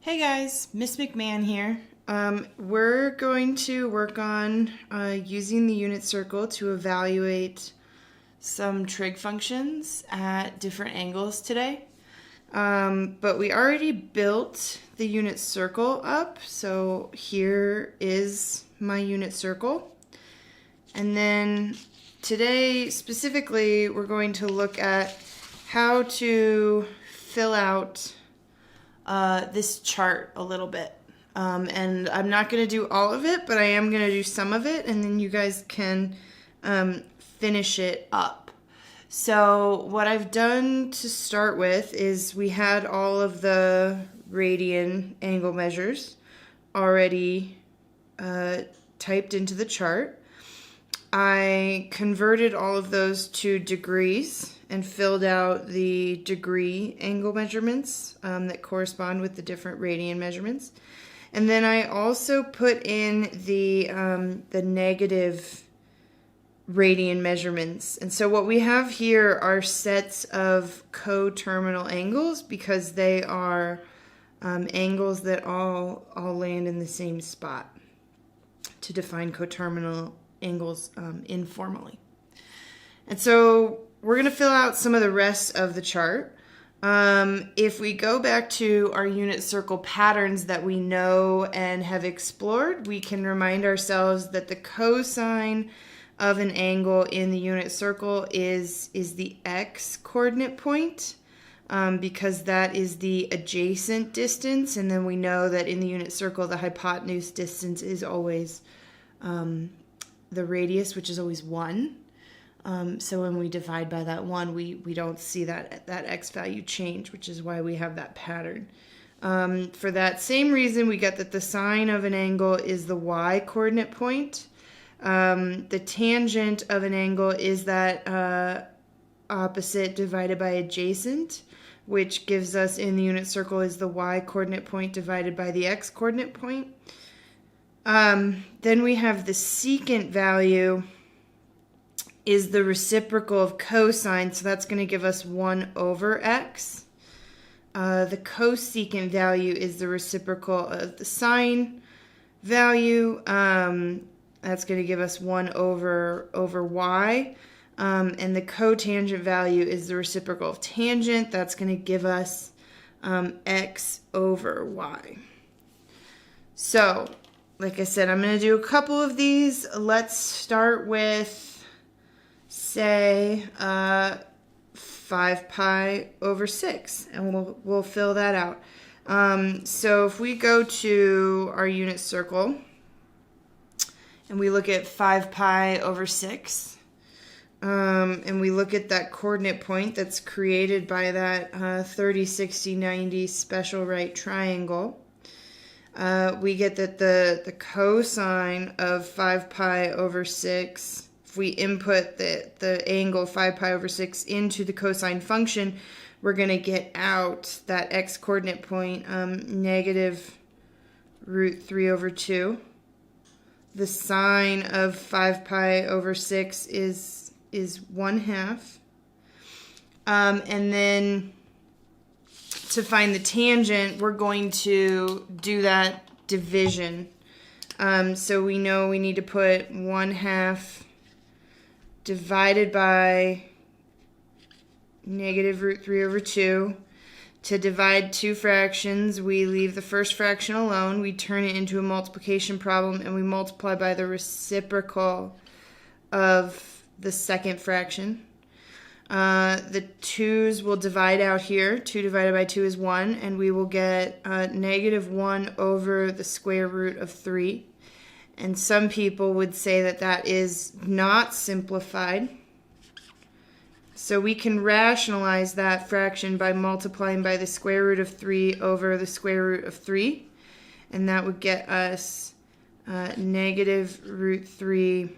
Hey guys, Miss McMahon here. We're going to work on using the unit circle to evaluate some trig functions at different angles today. But we already built the unit circle up, so here is my unit circle. And then today specifically we're going to look at how to fill out this chart a little bit. And I'm not going to do all of it, but I am going to do some of it, and then you guys can finish it up. So what I've done to start with is we had all of the radian angle measures already typed into the chart. I converted all of those to degrees and filled out the degree angle measurements that correspond with the different radian measurements. And then I also put in the negative radian measurements. And so what we have here are sets of coterminal angles because they are angles that all land in the same spot to define coterminal angles informally. And so we're going to fill out some of the rest of the chart. If we go back to our unit circle patterns that we know and have explored, we can remind ourselves that the cosine of an angle in the unit circle is the x coordinate point, because that is the adjacent distance, and then we know that in the unit circle the hypotenuse distance is always the radius, which is always 1. So when we divide by that 1, we don't see that x value change, which is why we have that pattern. For that same reason, we get that the sine of an angle is the y coordinate point. The tangent of an angle is that opposite divided by adjacent, which gives us in the unit circle is the y coordinate point divided by the x coordinate point. Then we have the secant value is the reciprocal of cosine, so that's going to give us 1 over x. The cosecant value is the reciprocal of the sine value. That's going to give us 1 over y. And the cotangent value is the reciprocal of tangent. That's going to give us x over y. So, like I said, I'm going to do a couple of these. Let's start with, say, 5 pi over 6, and we'll fill that out. So if we go to our unit circle and we look at 5 pi over 6, and we look at that coordinate point that's created by that 30, 60, 90 special right triangle, we get that the cosine of 5 pi over 6, if we input the angle 5 pi over 6 into the cosine function, we're going to get out that x coordinate point, negative root 3 over 2. The sine of 5 pi over 6 is 1/2. And then to find the tangent, we're going to do that division. So we know we need to put 1/2 divided by negative root 3 over 2. To divide two fractions, we leave the first fraction alone. We turn it into a multiplication problem, and we multiply by the reciprocal of the second fraction. The 2's will divide out here. 2 divided by 2 is 1, and we will get negative 1 over the square root of 3. And some people would say that that is not simplified. So we can rationalize that fraction by multiplying by the square root of 3 over the square root of 3. And that would get us negative root 3,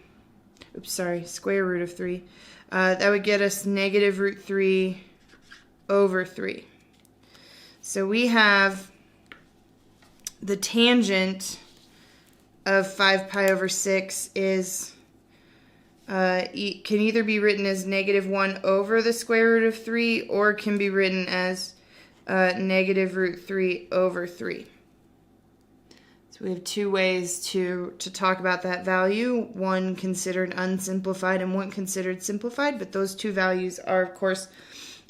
square root of 3. That would get us negative root 3 over 3. So we have the tangent of 5 pi over 6 is can either be written as negative 1 over the square root of 3, or can be written as negative root 3 over 3. So we have two ways to talk about that value, one considered unsimplified and one considered simplified, but those two values are, of course,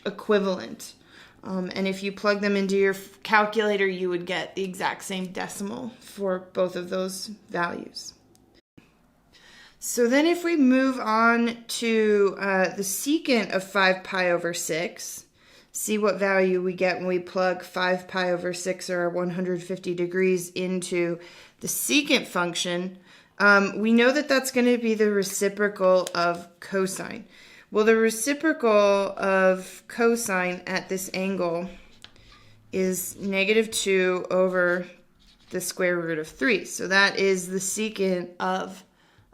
equivalent. And if you plug them into your calculator, you would get the exact same decimal for both of those values. So then if we move on to the secant of 5 pi over 6, see what value we get when we plug 5 pi over 6 or 150 degrees into the secant function. We know that that's going to be the reciprocal of cosine. Well, the reciprocal of cosine at this angle is -2 over the square root of 3. So that is the secant of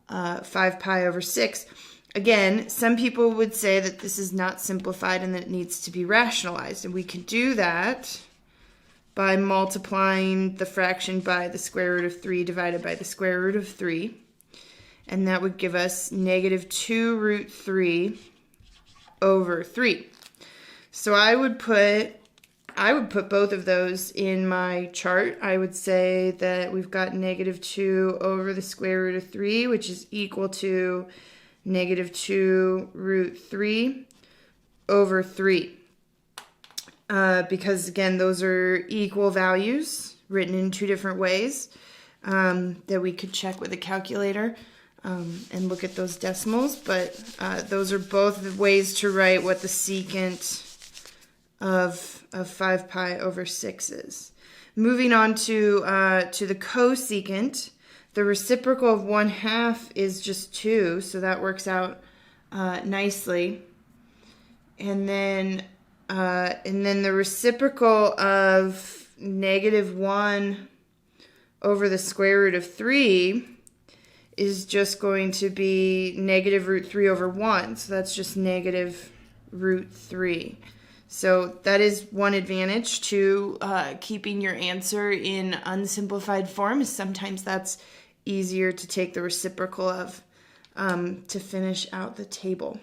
5 pi over 6. Again, some people would say that this is not simplified and that it needs to be rationalized. And we can do that by multiplying the fraction by the square root of 3 divided by the square root of 3. And that would give us -2 root 3 over 3. So I would put both of those in my chart. I would say that we've got -2 over the square root of 3, which is equal to -2 root 3 over 3. Because, again, those are equal values written in two different ways that we could check with a calculator and look at those decimals. But those are both the ways to write what the secant of 5 pi over 6 is. Moving on to the cosecant, the reciprocal of 1/2 is just 2, so that works out nicely. And then the reciprocal of -1 over the square root of 3 is just going to be -√3 over 1, so that's just -√3. So that is one advantage to keeping your answer in unsimplified form, is sometimes that's easier to take the reciprocal of to finish out the table.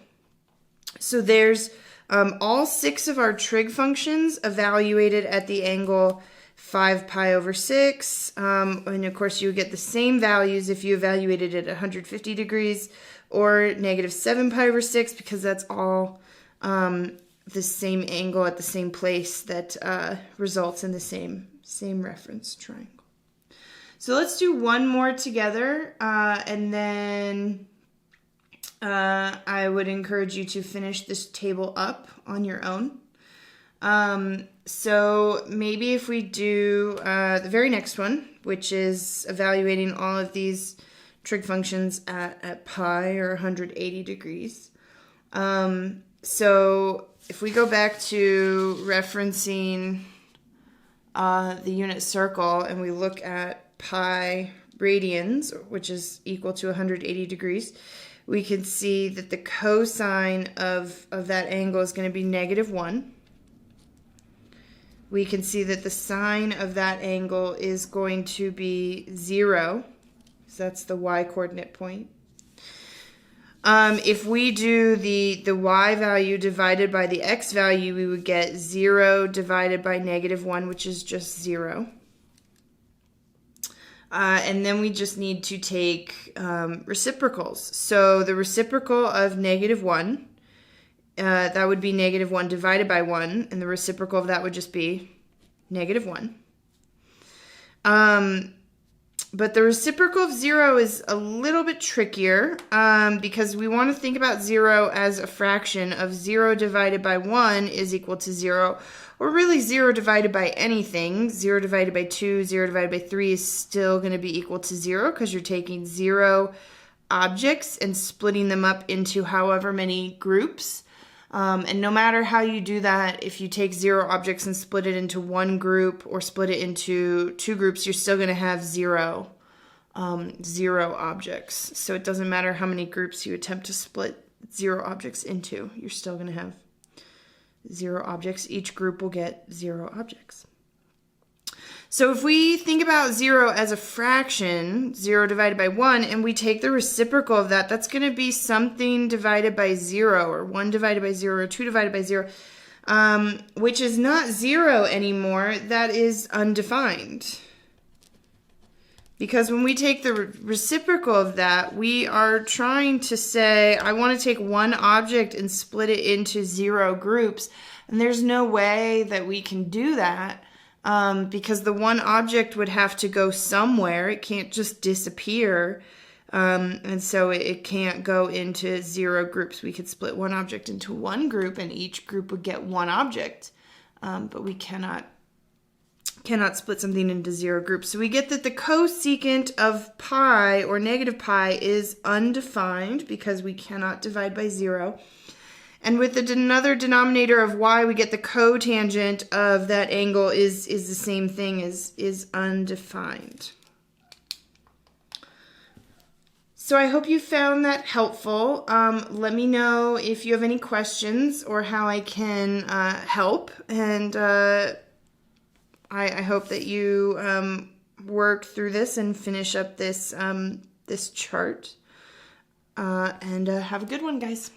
So there's all 6 of our trig functions evaluated at the angle 5 pi over 6. And of course you get the same values if you evaluated it at 150 degrees or -7 pi over 6, because that's all the same angle at the same place that results in the same reference triangle. So let's do one more together, and then I would encourage you to finish this table up on your own. So maybe if we do the very next one, which is evaluating all of these trig functions at pi or 180 degrees. So if we go back to referencing the unit circle and we look at pi radians, which is equal to 180 degrees, we can see that the cosine of that angle is going to be -1. We can see that the sine of that angle is going to be 0. So that's the y-coordinate point. If we do the y value divided by the x value, we would get 0 divided by -1, which is just 0. And then we just need to take reciprocals. So the reciprocal of -1, that would be -1 divided by 1, and the reciprocal of that would just be -1. But the reciprocal of 0 is a little bit trickier because we want to think about 0 as a fraction of 0 divided by 1 is equal to 0, or really 0 divided by anything. 0 divided by 2, 0 divided by 3 is still going to be equal to 0 because you're taking 0 objects and splitting them up into however many groups. And no matter how you do that, if you take 0 objects and split it into one group or split it into 2 groups, you're still going to have 0 objects. So it doesn't matter how many groups you attempt to split 0 objects into, you're still going to have 0 objects. Each group will get 0 objects. So if we think about 0 as a fraction, 0 divided by 1, and we take the reciprocal of that, that's going to be something divided by 0, or 1 divided by 0, or 2 divided by 0, which is not 0 anymore. That is undefined. Because when we take the reciprocal of that, we are trying to say, I want to take one object and split it into 0 groups. And there's no way that we can do that because the one object would have to go somewhere. It can't just disappear. And so it can't go into 0 groups. We could split one object into one group and each group would get one object. But we cannot split something into 0 groups. So we get that the cosecant of pi or negative pi is undefined because we cannot divide by 0. And with another denominator of y, we get the cotangent of that angle is the same thing as is undefined. So I hope you found that helpful. Let me know if you have any questions or how I can help. And I hope that you work through this and finish up this this chart. And have a good one, guys.